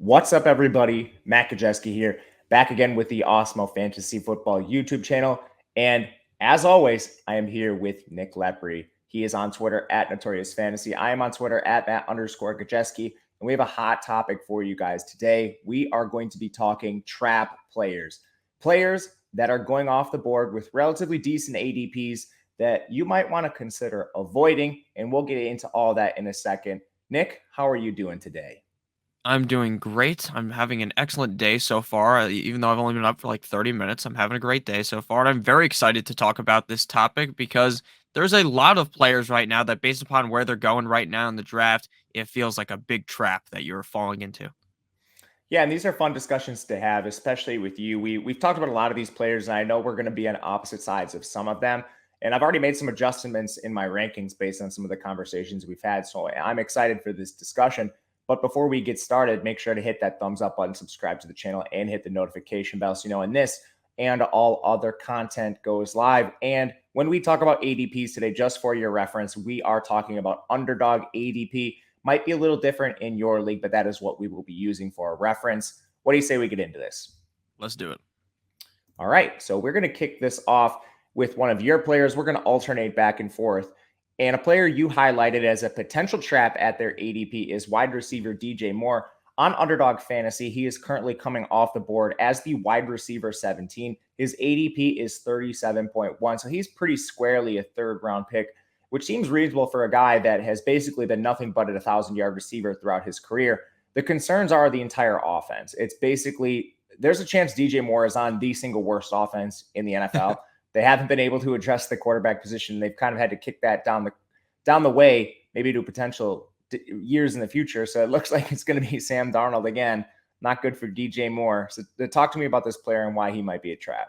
What's up, everybody? Matt Gajewski here, back again with the Awesemo Fantasy Football YouTube channel. And as always, I am here with Nick Lepri. He is on Twitter at Notorious Fantasy. I am on Twitter at Matt_Gajewski. And we have a hot topic for you guys today. We are going to be talking trap players, players that are going off the board with relatively decent ADPs that you might want to consider avoiding. And we'll get into all that in a second. Nick, how are you doing today? I'm doing great. I'm having an excellent day so far. Even though I've only been up for like 30 minutes, I'm having a great day so far. And I'm very excited to talk about this topic because there's a lot of players right now that, based upon where they're going right now in the draft, it feels like a big trap that you're falling into. Yeah, and these are fun discussions to have, especially with you. We've talked about a lot of these players, and I know we're going to be on opposite sides of some of them. And I've already made some adjustments in my rankings based on some of the conversations we've had. So I'm excited for this discussion. But before we get started, make sure to hit that thumbs up button, subscribe to the channel, and hit the notification bell so you know when this and all other content goes live. And when we talk about ADPs today, just for your reference, we are talking about underdog ADP. Might be a little different in your league, but that is what we will be using for a reference. What do you say we get into this? Let's do it. All right. So we're going to kick this off with one of your players. We're going to alternate back and forth. And a player you highlighted as a potential trap at their ADP is wide receiver DJ Moore. On Underdog Fantasy, he is currently coming off the board as the wide receiver 17. His ADP is 37.1. So he's pretty squarely a third round pick, which seems reasonable for a guy that has basically been nothing but a 1,000-yard receiver throughout his career. The concerns are the entire offense. It's basically, there's a chance DJ Moore is on the single worst offense in the NFL. They haven't been able to address the quarterback position. They've kind of had to kick that down the way, maybe to potential years in the future. So it looks like it's going to be Sam Darnold again. Not good for DJ Moore. So talk to me about this player and why he might be a trap.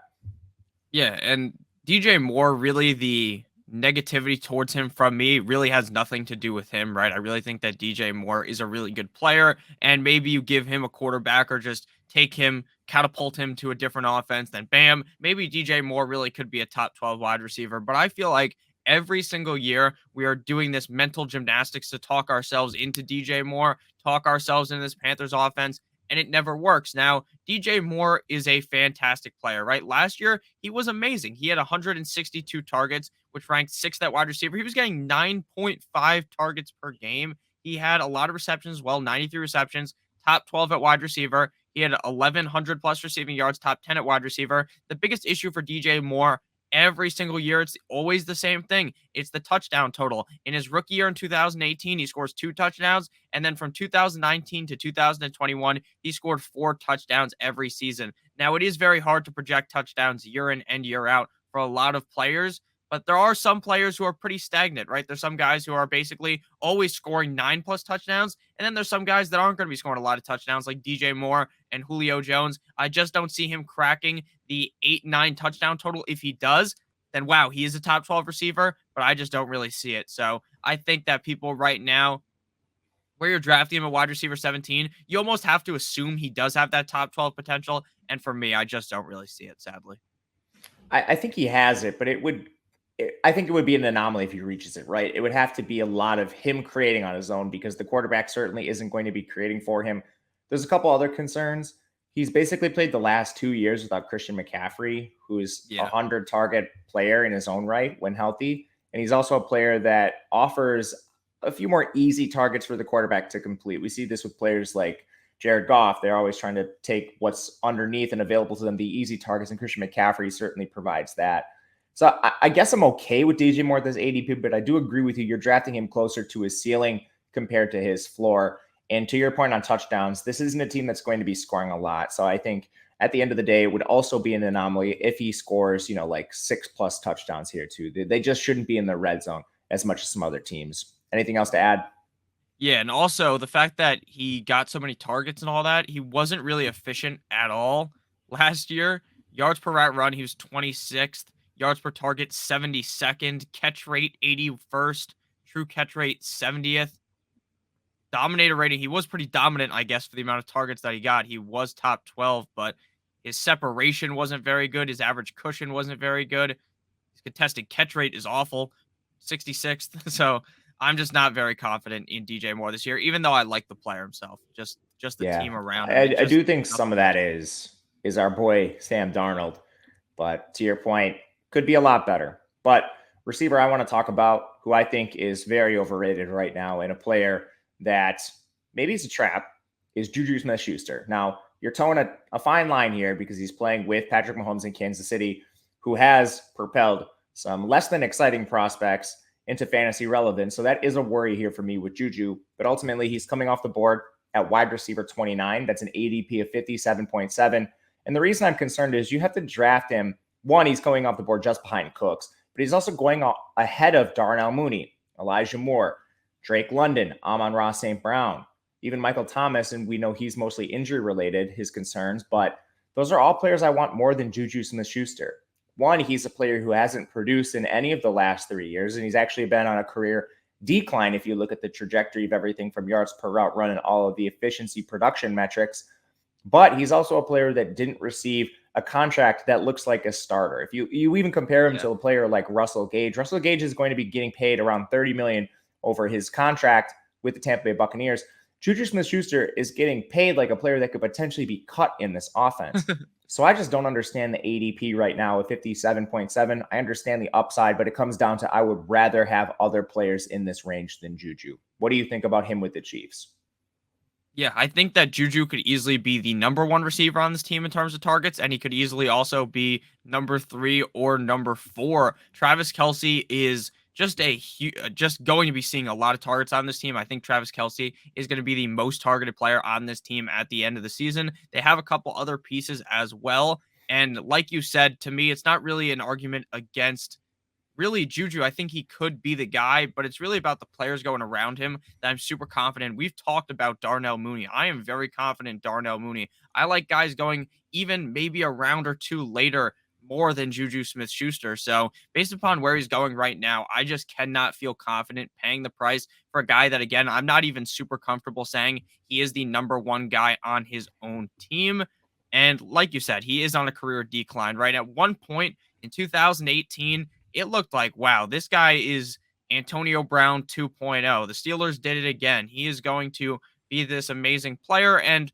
Yeah, and DJ Moore, really the negativity towards him from me really has nothing to do with him, right? I really think that DJ Moore is a really good player, and maybe you give him a quarterback or just take him, catapult him to a different offense, then bam, maybe DJ Moore really could be a top 12 wide receiver. But I feel like every single year we are doing this mental gymnastics to talk ourselves into DJ Moore, talk ourselves into this Panthers offense, and it never works. Now, DJ Moore is a fantastic player, right? Last year, he was amazing. He had 162 targets, which ranked sixth at wide receiver. He was getting 9.5 targets per game. He had a lot of receptions as well, 93 receptions, top 12 at wide receiver. He had 1,100 plus receiving yards, top 10 at wide receiver. The biggest issue for DJ Moore every single year, it's always the same thing. It's the touchdown total. In his rookie year in 2018, he scores 2 touchdowns. And then from 2019 to 2021, he scored 4 touchdowns every season. Now, it is very hard to project touchdowns year in and year out for a lot of players, but there are some players who are pretty stagnant, right? There's some guys who are basically always scoring 9+ touchdowns. And then there's some guys that aren't going to be scoring a lot of touchdowns, like DJ Moore and Julio Jones. I just don't see him cracking the 8-9 touchdown total. If he does, then wow, he is a top 12 receiver, but I just don't really see it. So I think that people right now, where you're drafting him a wide receiver 17, you almost have to assume he does have that top 12 potential. And for me, I just don't really see it, sadly. I think he has it, but I think it would be an anomaly if he reaches it, right? It would have to be a lot of him creating on his own because the quarterback certainly isn't going to be creating for him. There's a couple other concerns. He's basically played the last 2 years without Christian McCaffrey, who's a 100 target player in his own right when healthy. And he's also a player that offers a few more easy targets for the quarterback to complete. We see this with players like Jared Goff. They're always trying to take what's underneath and available to them, the easy targets, and Christian McCaffrey certainly provides that. So I guess I'm okay with DJ Moore at this ADP, but I do agree with you. You're drafting him closer to his ceiling compared to his floor. And to your point on touchdowns, this isn't a team that's going to be scoring a lot. So I think at the end of the day, it would also be an anomaly if he scores, like 6+ touchdowns here too. They just shouldn't be in the red zone as much as some other teams. Anything else to add? Yeah, and also the fact that he got so many targets and all that, he wasn't really efficient at all last year. Yards per route run, he was 26th. Yards per target, 72nd. Catch rate, 81st. True catch rate, 70th. Dominator rating, he was pretty dominant, I guess, for the amount of targets that he got. He was top 12, but his separation wasn't very good. His average cushion wasn't very good. His contested catch rate is awful, 66th. So I'm just not very confident in DJ Moore this year, even though I like the player himself. Just just the Yeah, team around him. I do think some Doesn't of that fit. is our boy Sam Darnold, but to your point, could be a lot better. But receiver, I want to talk about who I think is very overrated right now, and a player that maybe is a trap is JuJu Smith-Schuster. Now you're towing a fine line here because he's playing with Patrick Mahomes in Kansas City, who has propelled some less than exciting prospects into fantasy relevance. So that is a worry here for me with JuJu. But ultimately, he's coming off the board at wide receiver 29. That's an ADP of 57.7. And the reason I'm concerned is you have to draft him. One, he's going off the board just behind Cooks, but he's also going ahead of Darnell Mooney, Elijah Moore, Drake London, Amon-Ra St. Brown, even Michael Thomas. And we know he's mostly injury related, his concerns, but those are all players I want more than JuJu Smith-Schuster. One, he's a player who hasn't produced in any of the last 3 years, and he's actually been on a career decline if you look at the trajectory of everything from yards per route run and all of the efficiency production metrics. But he's also a player that didn't receive a contract that looks like a starter. If you even compare him to a player like Russell Gage is going to be getting paid around $30 million over his contract with the Tampa Bay Buccaneers. JuJu Smith-Schuster is getting paid like a player that could potentially be cut in this offense. So I just don't understand the ADP right now at 57.7. I understand the upside, but it comes down to I would rather have other players in this range than JuJu. What do you think about him with the Chiefs? Yeah, I think that JuJu could easily be the number one receiver on this team in terms of targets, and he could easily also be number 3 or number 4. Travis Kelce is just going to be seeing a lot of targets on this team. I think Travis Kelce is going to be the most targeted player on this team at the end of the season. They have a couple other pieces as well. And like you said, to me, it's not really an argument against really JuJu. I think he could be the guy, but it's really about the players going around him that I'm super confident. We've talked about Darnell Mooney. I am very confident in Darnell Mooney. I like guys going even maybe a round or two later more than JuJu Smith-Schuster. So based upon where he's going right now, I just cannot feel confident paying the price for a guy that, again, I'm not even super comfortable saying he is the number one guy on his own team. And like you said, he is on a career decline, right? At one point in 2018, it looked like, wow, this guy is Antonio Brown 2.0. The Steelers did it again. He is going to be this amazing player. And,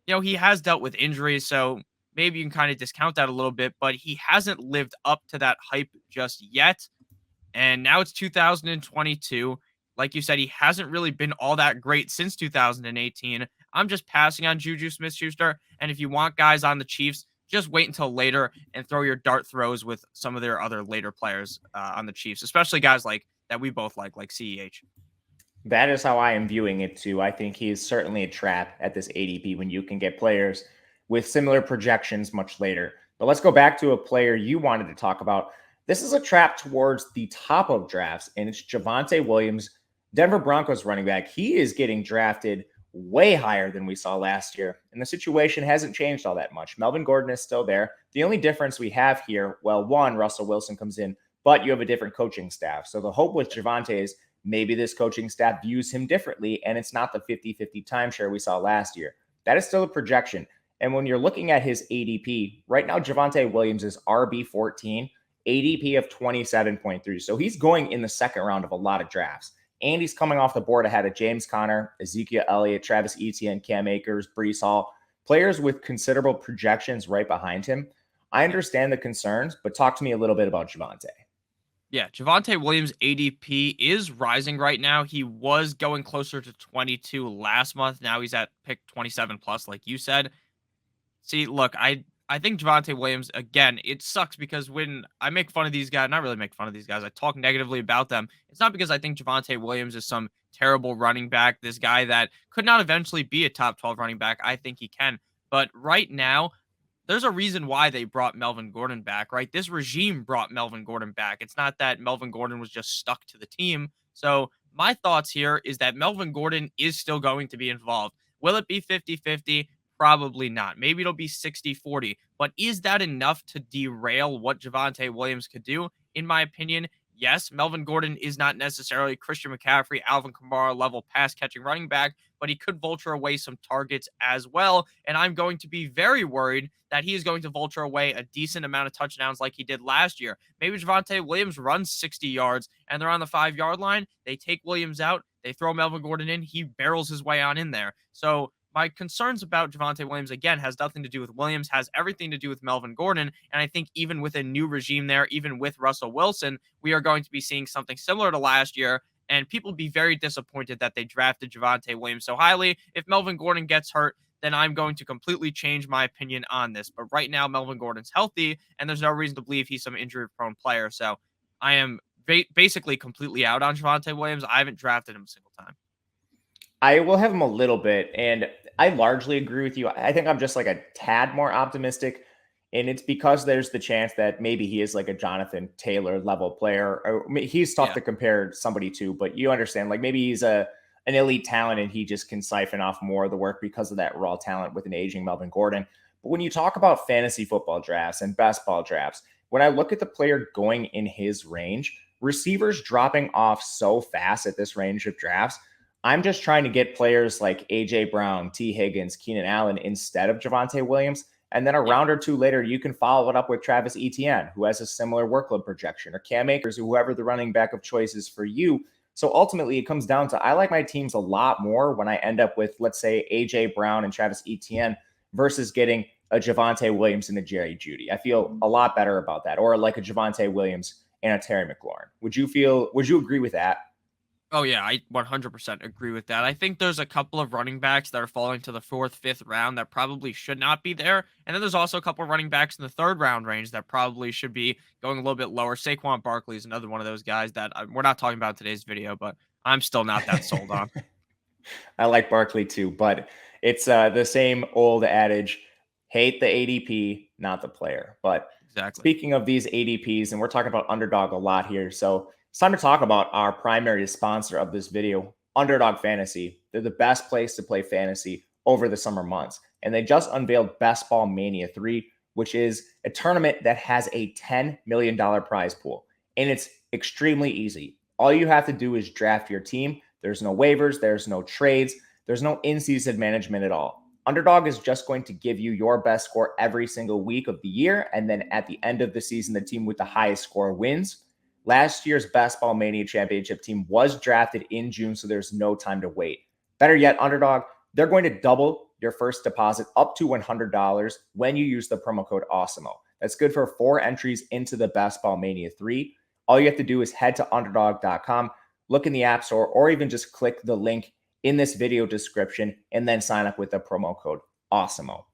he has dealt with injuries. So maybe you can kind of discount that a little bit, but he hasn't lived up to that hype just yet. And now it's 2022. Like you said, he hasn't really been all that great since 2018. I'm just passing on JuJu Smith-Schuster. And if you want guys on the Chiefs, just wait until later and throw your dart throws with some of their other later players on the Chiefs, especially guys like that we both like CEH. That is how I am viewing it too. I think he is certainly a trap at this ADP when you can get players with similar projections much later. But let's go back to a player you wanted to talk about. This is a trap towards the top of drafts, and it's Javonte Williams, Denver Broncos running back. He is getting drafted way higher than we saw last year, and the situation hasn't changed all that much. Melvin Gordon is still there. The only difference we have here, well, one, Russell Wilson comes in, but you have a different coaching staff. So the hope with Javonte is maybe this coaching staff views him differently, and it's not the 50-50 timeshare we saw last year. That is still a projection. And when you're looking at his ADP, right now Javonte Williams is RB14, ADP of 27.3. So he's going in the second round of a lot of drafts. And he's coming off the board ahead of James Conner, Ezekiel Elliott, Travis Etienne, Cam Akers, Breece Hall, players with considerable projections right behind him. I understand the concerns, but talk to me a little bit about Javonte. Yeah, Javonte Williams' ADP is rising right now. He was going closer to 22 last month. Now he's at pick 27 plus, like you said. See, look, I think Javonte Williams, again, it sucks because when I make fun of these guys, not really make fun of these guys, I talk negatively about them. It's not because I think Javonte Williams is some terrible running back, this guy that could not eventually be a top 12 running back. I think he can. But right now, there's a reason why they brought Melvin Gordon back, right? This regime brought Melvin Gordon back. It's not that Melvin Gordon was just stuck to the team. So my thoughts here is that Melvin Gordon is still going to be involved. Will it be 50-50? Probably not. Maybe it'll be 60-40. But is that enough to derail what Javonte Williams could do? In my opinion, yes. Melvin Gordon is not necessarily Christian McCaffrey, Alvin Kamara level pass catching running back, but he could vulture away some targets as well. And I'm going to be very worried that he is going to vulture away a decent amount of touchdowns like he did last year. Maybe Javonte Williams runs 60 yards and they're on the 5-yard line. They take Williams out. They throw Melvin Gordon in. He barrels his way on in there. So my concerns about Javonte Williams, again, has nothing to do with Williams, has everything to do with Melvin Gordon. And I think even with a new regime there, even with Russell Wilson, we are going to be seeing something similar to last year. And people be very disappointed that they drafted Javonte Williams so highly. If Melvin Gordon gets hurt, then I'm going to completely change my opinion on this. But right now, Melvin Gordon's healthy, and there's no reason to believe he's some injury-prone player. So I am basically completely out on Javonte Williams. I haven't drafted him a single time. I will have him a little bit, and I largely agree with you. I think I'm just like a tad more optimistic, and it's because there's the chance that maybe he is like a Jonathan Taylor level player. He's tough to compare somebody to, but you understand, like maybe he's an elite talent and he just can siphon off more of the work because of that raw talent with an aging Melvin Gordon. But when you talk about fantasy football drafts and best ball drafts, when I look at the player going in his range, receivers dropping off so fast at this range of drafts, I'm just trying to get players like A.J. Brown, T. Higgins, Keenan Allen instead of Javonte Williams. And then a round or two later, you can follow it up with Travis Etienne, who has a similar workload projection, or Cam Akers, or whoever the running back of choice is for you. So ultimately, it comes down to I like my teams a lot more when I end up with, let's say, A.J. Brown and Travis Etienne versus getting a Javonte Williams and a Jerry Jeudy. I feel a lot better about that, or like a Javonte Williams and a Terry McLaurin. Would you agree with that? Oh, yeah, I 100% agree with that. I think there's a couple of running backs that are falling to the 4th, 5th round that probably should not be there. And then there's also a couple of running backs in the 3rd round range that probably should be going a little bit lower. Saquon Barkley is another one of those guys that we're not talking about in today's video, but I'm still not that sold on. I like Barkley too, but it's the same old adage, hate the ADP, not the player. But Exactly. speaking of these ADPs, and we're talking about Underdog a lot here, so it's time to talk about our primary sponsor of this video, Underdog Fantasy. They're the best place to play fantasy over the summer months. And they just unveiled Best Ball Mania 3, which is a tournament that has a $10 million prize pool. And it's extremely easy. All you have to do is draft your team. There's no waivers. There's no trades. There's no in-season management at all. Underdog is just going to give you your best score every single week of the year. And then at the end of the season, the team with the highest score wins. Last year's Best Ball Mania Championship team was drafted in June, so there's no time to wait. Better yet, Underdog, they're going to double your first deposit up to $100 when you use the promo code Awesemo. That's good for 4 entries into the Best Ball Mania 3. All you have to do is head to underdog.com, look in the App Store, or even just click the link in this video description and then sign up with the promo code Awesemo.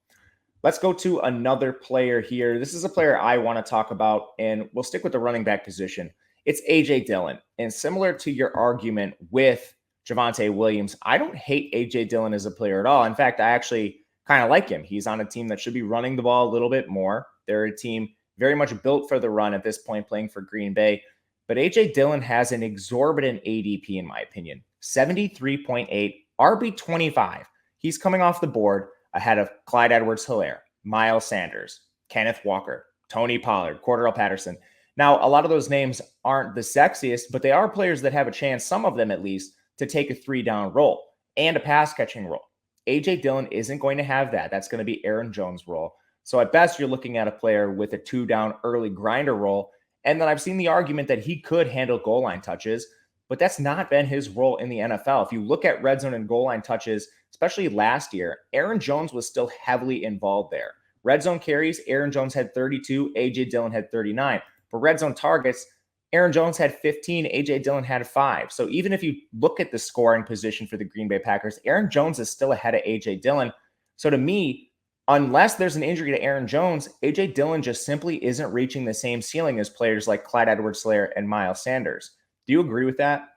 Let's go to another player here. This is a player I want to talk about, and we'll stick with the running back position. It's A.J. Dillon. And similar to your argument with Javonte Williams, I don't hate A.J. Dillon as a player at all. In fact, I actually kind of like him. He's on a team that should be running the ball a little bit more. They're a team very much built for the run at this point, playing for Green Bay. But A.J. Dillon has an exorbitant ADP, in my opinion. 73.8, RB25. He's coming off the board ahead of Clyde Edwards-Helaire, Miles Sanders, Kenneth Walker, Tony Pollard, Cordell Patterson. Now, a lot of those names aren't the sexiest, but they are players that have a chance, some of them at least, to take a 3-down role and a pass-catching role. A.J. Dillon isn't going to have that. That's going to be Aaron Jones' role. So at best, you're looking at a player with a 2-down early grinder role. And then I've seen the argument that he could handle goal line touches, but that's not been his role in the NFL. If you look at red zone and goal line touches, especially last year, Aaron Jones was still heavily involved there. Red zone carries, Aaron Jones had 32, A.J. Dillon had 39. For red zone targets, Aaron Jones had 15, A.J. Dillon had 5. So even if you look at the scoring position for the Green Bay Packers, Aaron Jones is still ahead of A.J. Dillon. So to me, unless there's an injury to Aaron Jones, A.J. Dillon just simply isn't reaching the same ceiling as players like Clyde Edwards-Helaire and Miles Sanders. Do you agree with that?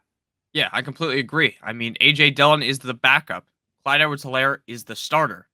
Yeah, I completely agree. I mean, A.J. Dillon is the backup. Clyde Edwards-Helaire is the starter.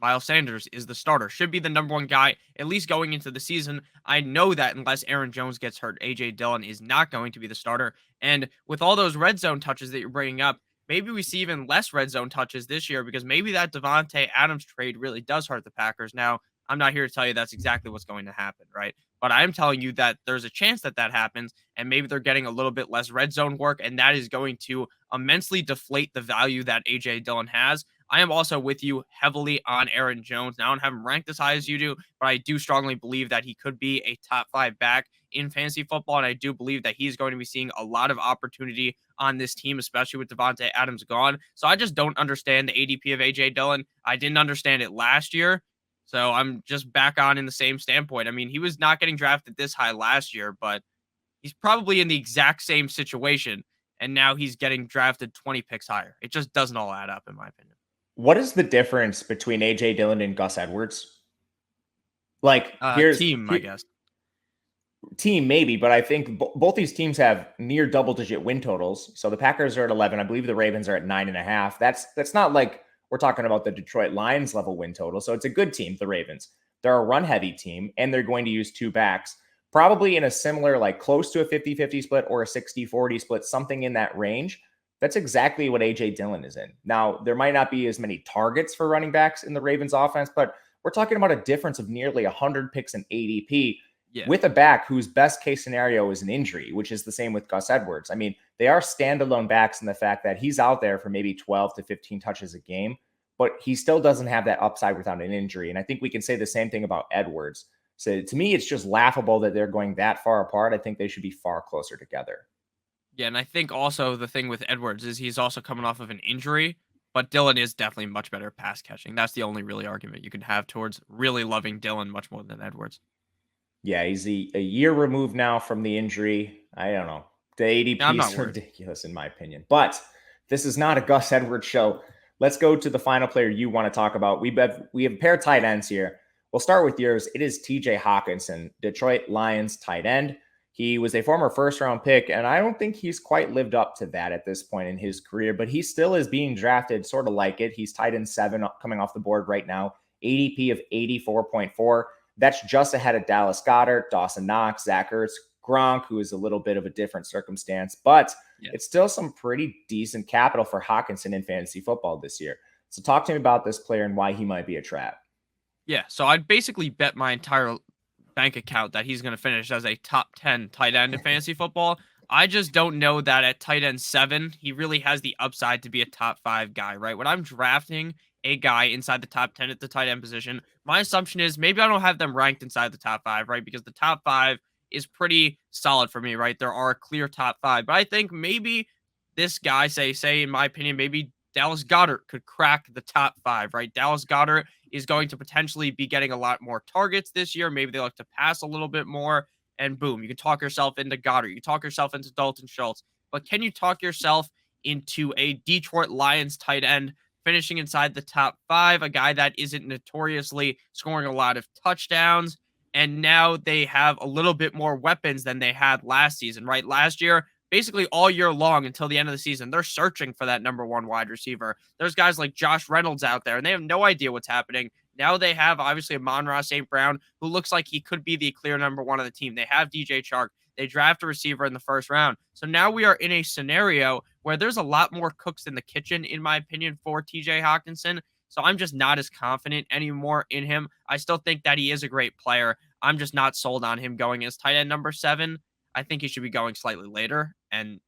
Miles Sanders is the starter, should be the number 1 guy, at least going into the season. I know that unless Aaron Jones gets hurt, A.J. Dillon is not going to be the starter. And with all those red zone touches that you're bringing up, maybe we see even less red zone touches this year because maybe that Davante Adams trade really does hurt the Packers. Now, I'm not here to tell you that's exactly what's going to happen, right? But I'm telling you that there's a chance that that happens, and maybe they're getting a little bit less red zone work, and that is going to immensely deflate the value that A.J. Dillon has. I am also with you heavily on Aaron Jones. Now I don't have him ranked as high as you do, but I do strongly believe that he could be a top 5 back in fantasy football. And I do believe that he's going to be seeing a lot of opportunity on this team, especially with Davante Adams gone. So I just don't understand the ADP of AJ Dillon. I didn't understand it last year. So I'm just back on in the same standpoint. I mean, he was not getting drafted this high last year, but he's probably in the exact same situation. And now he's getting drafted 20 picks higher. It just doesn't all add up, in my opinion. What is the difference between AJ Dillon and Gus Edwards? Like, Team, I guess. Team maybe, but I think both these teams have near double-digit win totals. So the Packers are at 11. I believe the Ravens are at 9.5. That's not like we're talking about the Detroit Lions level win total. So it's a good team, the Ravens. They're a run-heavy team, and they're going to use 2 backs, probably in a similar, like close to a 50-50 split or a 60-40 split, something in that range. That's exactly what AJ Dillon is in. Now, there might not be as many targets for running backs in the Ravens offense, but we're talking about a difference of nearly 100 picks in ADP with a back whose best case scenario is an injury, which is the same with Gus Edwards. I mean, they are standalone backs in the fact that he's out there for maybe 12 to 15 touches a game, but he still doesn't have that upside without an injury. And I think we can say the same thing about Edwards. So to me, it's just laughable that they're going that far apart. I think they should be far closer together. Yeah, and I think also the thing with Edwards is he's also coming off of an injury, but Dillon is definitely much better pass catching. That's the only really argument you can have towards really loving Dillon much more than Edwards. Yeah, he's a year removed now from the injury. I don't know. The ADP is ridiculous in my opinion. But this is not a Gus Edwards show. Let's go to the final player you want to talk about. We have a pair of tight ends here. We'll start with yours. It is TJ Hockenson, Detroit Lions tight end. He was a former first-round pick, and I don't think he's quite lived up to that at this point in his career, but he still is being drafted sort of like it. He's tight end 7 coming off the board right now, ADP of 84.4. That's just ahead of Dallas Goedert, Dawson Knox, Zach Ertz, Gronk, who is a little bit of a different circumstance, but it's still some pretty decent capital for Hockenson in fantasy football this year. So talk to me about this player and why he might be a trap. Yeah, so I'd basically bet my entire bank account that he's going to finish as a top 10 tight end in fantasy football. I just don't know that at tight end 7, he really has the upside to be a top 5 guy, right? When I'm drafting a guy inside the top 10 at the tight end position, my assumption is maybe I don't have them ranked inside the top 5, right? Because the top 5 is pretty solid for me, right? There are a clear top 5, but I think maybe this guy, say in my opinion, maybe Dallas Goedert could crack the top 5, right? Dallas Goedert is going to potentially be getting a lot more targets this year. Maybe they like to pass a little bit more, and boom, you can talk yourself into Goedert. You can talk yourself into Dalton Schultz, but can you talk yourself into a Detroit Lions tight end finishing inside the top 5, a guy that isn't notoriously scoring a lot of touchdowns? And now they have a little bit more weapons than they had last season, right? Last year, basically all year long until the end of the season, they're searching for that number 1 wide receiver. There's guys like Josh Reynolds out there, and they have no idea what's happening. Now they have, obviously, Amon-Ra St. Brown, who looks like he could be the clear number 1 of the team. They have DJ Chark. They draft a receiver in the first round. So now we are in a scenario where there's a lot more cooks in the kitchen, in my opinion, for TJ Hockenson. So I'm just not as confident anymore in him. I still think that he is a great player. I'm just not sold on him going as tight end number 7. I think he should be going slightly later. And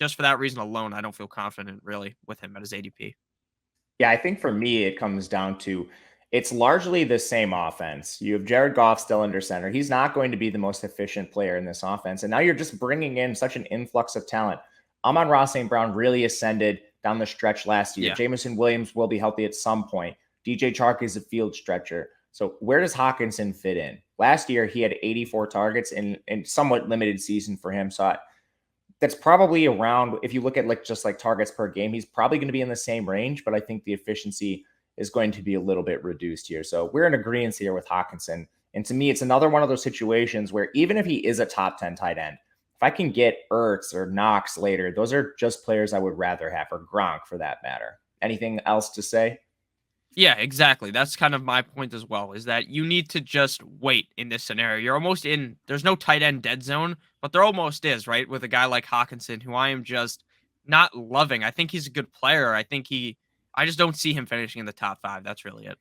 just for that reason alone, I don't feel confident really with him at his ADP. Yeah, I think for me, it comes down to it's largely the same offense. You have Jared Goff still under center. He's not going to be the most efficient player in this offense. And now you're just bringing in such an influx of talent. Amon-Ra St. Brown really ascended down the stretch last year. Yeah. Jameson Williams will be healthy at some point. DJ Chark is a field stretcher. So where does Hockenson fit in? Last year, he had 84 targets in somewhat limited season for him. So that's probably around, if you look at just targets per game, he's probably going to be in the same range, but I think the efficiency is going to be a little bit reduced here. So we're in agreement here with Hockenson. And to me, it's another one of those situations where even if he is a top 10 tight end, if I can get Ertz or Knox later, those are just players I would rather have, or Gronk for that matter. Anything else to say? Yeah, exactly. That's kind of my point as well, is that you need to just wait in this scenario. You're almost in, there's no tight end dead zone, but there almost is, right? With a guy like Hockenson, who I am just not loving. I think he's a good player. I just don't see him finishing in the top 5. That's really it.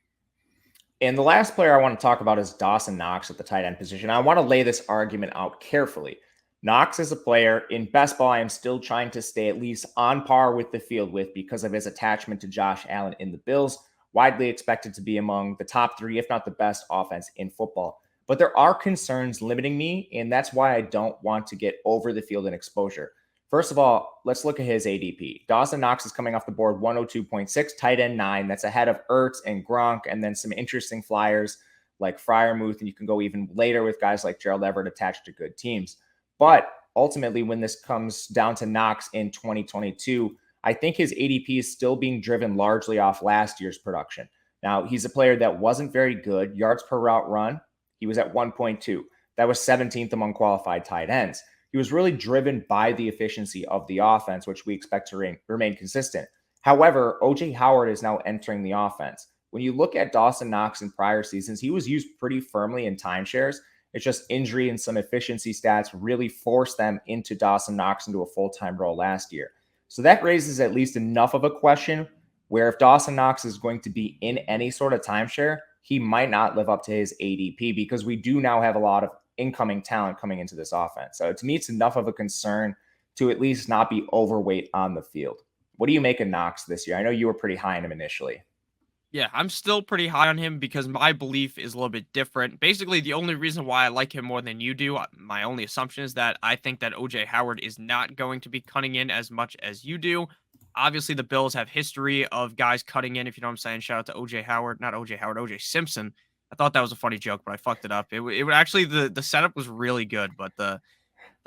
And the last player I want to talk about is Dawson Knox at the tight end position. I want to lay this argument out carefully. Knox is a player in best ball I am still trying to stay at least on par with the field with because of his attachment to Josh Allen in the Bills, widely expected to be among the top 3, if not the best offense in football. But there are concerns limiting me, and that's why I don't want to get over the field in exposure. First of all, let's look at his ADP. Dawson Knox is coming off the board 102.6, tight end 9. That's ahead of Ertz and Gronk, and then some interesting flyers like Freiermuth, and you can go even later with guys like Gerald Everett attached to good teams. But ultimately, when this comes down to Knox in 2022, I think his ADP is still being driven largely off last year's production. Now, he's a player that wasn't very good. Yards per route run, he was at 1.2. That was 17th among qualified tight ends. He was really driven by the efficiency of the offense, which we expect to remain consistent. However, OJ Howard is now entering the offense. When you look at Dawson Knox in prior seasons, he was used pretty firmly in timeshares. It's just injury and some efficiency stats really forced them into Dawson Knox into a full-time role last year. So that raises at least enough of a question where if Dawson Knox is going to be in any sort of timeshare, he might not live up to his ADP because we do now have a lot of incoming talent coming into this offense. So to me, it's enough of a concern to at least not be overweight on the field. What do you make of Knox this year? I know you were pretty high on him initially. Yeah, I'm still pretty high on him because my belief is a little bit different. Basically, the only reason why I like him more than you do, my only assumption is that I think that OJ Howard is not going to be cutting in as much as you do. Obviously, the Bills have history of guys cutting in, if you know what I'm saying. Shout out to OJ Howard, not OJ Howard, OJ Simpson. I thought that was a funny joke, but I fucked it up. It would actually, the setup was really good, but the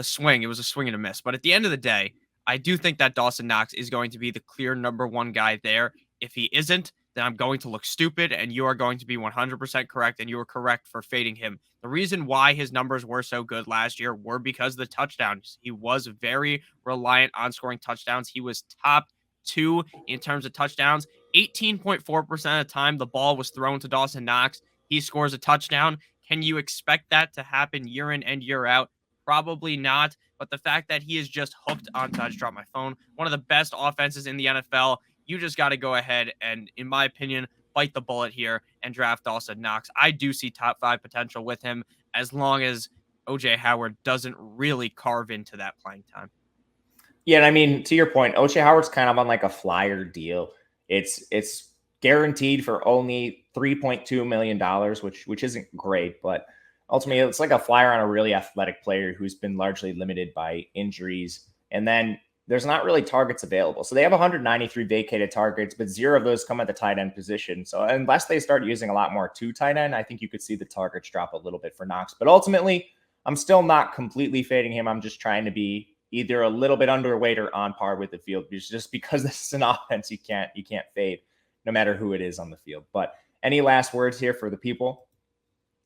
swing, it was a swing and a miss. But at the end of the day, I do think that Dawson Knox is going to be the clear number 1 guy there. If he isn't, then I'm going to look stupid, and you are going to be 100% correct, and you were correct for fading him. The reason why his numbers were so good last year were because of the touchdowns. He was very reliant on scoring touchdowns. He was top 2 in terms of touchdowns. 18.4% of the time the ball was thrown to Dawson Knox, he scores a touchdown. Can you expect that to happen year in and year out? Probably not. But the fact that he is just hooked onto, I just dropped my phone, one of the best offenses in the NFL, you just got to go ahead and, in my opinion, bite the bullet here and draft Dawson Knox. I do see top 5 potential with him as long as OJ Howard doesn't really carve into that playing time. Yeah, and I mean, to your point, OJ Howard's kind of on like a flyer deal. It's guaranteed for only $3.2 million, which isn't great, but ultimately it's like a flyer on a really athletic player who's been largely limited by injuries. And then there's not really targets available. So they have 193 vacated targets, but 0 of those come at the tight end position. So unless they start using a lot more 2 tight end, I think you could see the targets drop a little bit for Knox. But ultimately, I'm still not completely fading him. I'm just trying to be either a little bit underweight or on par with the field, just because this is an offense you can't fade no matter who it is on the field. But any last words here for the people?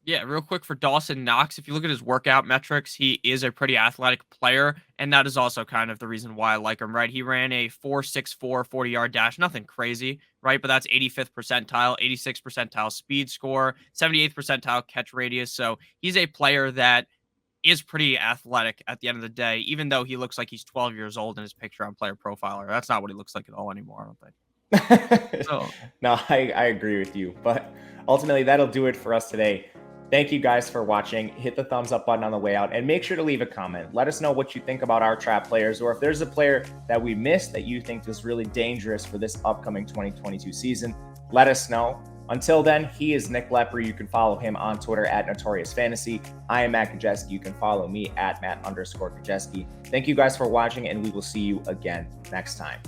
Yeah, real quick for Dawson Knox, if you look at his workout metrics, he is a pretty athletic player, and that is also kind of the reason why I like him, right? He ran a 4.64 40-yard dash, nothing crazy, right? But that's 85th percentile, 86th percentile speed score, 78th percentile catch radius. So he's a player that is pretty athletic at the end of the day, even though he looks like he's 12 years old in his picture on Player Profiler. That's not what he looks like at all anymore, I don't think. So, no, I agree with you. But ultimately, that'll do it for us today. Thank you guys for watching. Hit the thumbs up button on the way out and make sure to leave a comment. Let us know what you think about our trap players, or if there's a player that we missed that you think is really dangerous for this upcoming 2022 season, let us know. Until then, he is Nick Lepri. You can follow him on Twitter at Notorious Fantasy. I am Matt Gajewski. You can follow me at Matt_Gajewski. Thank you guys for watching, and we will see you again next time.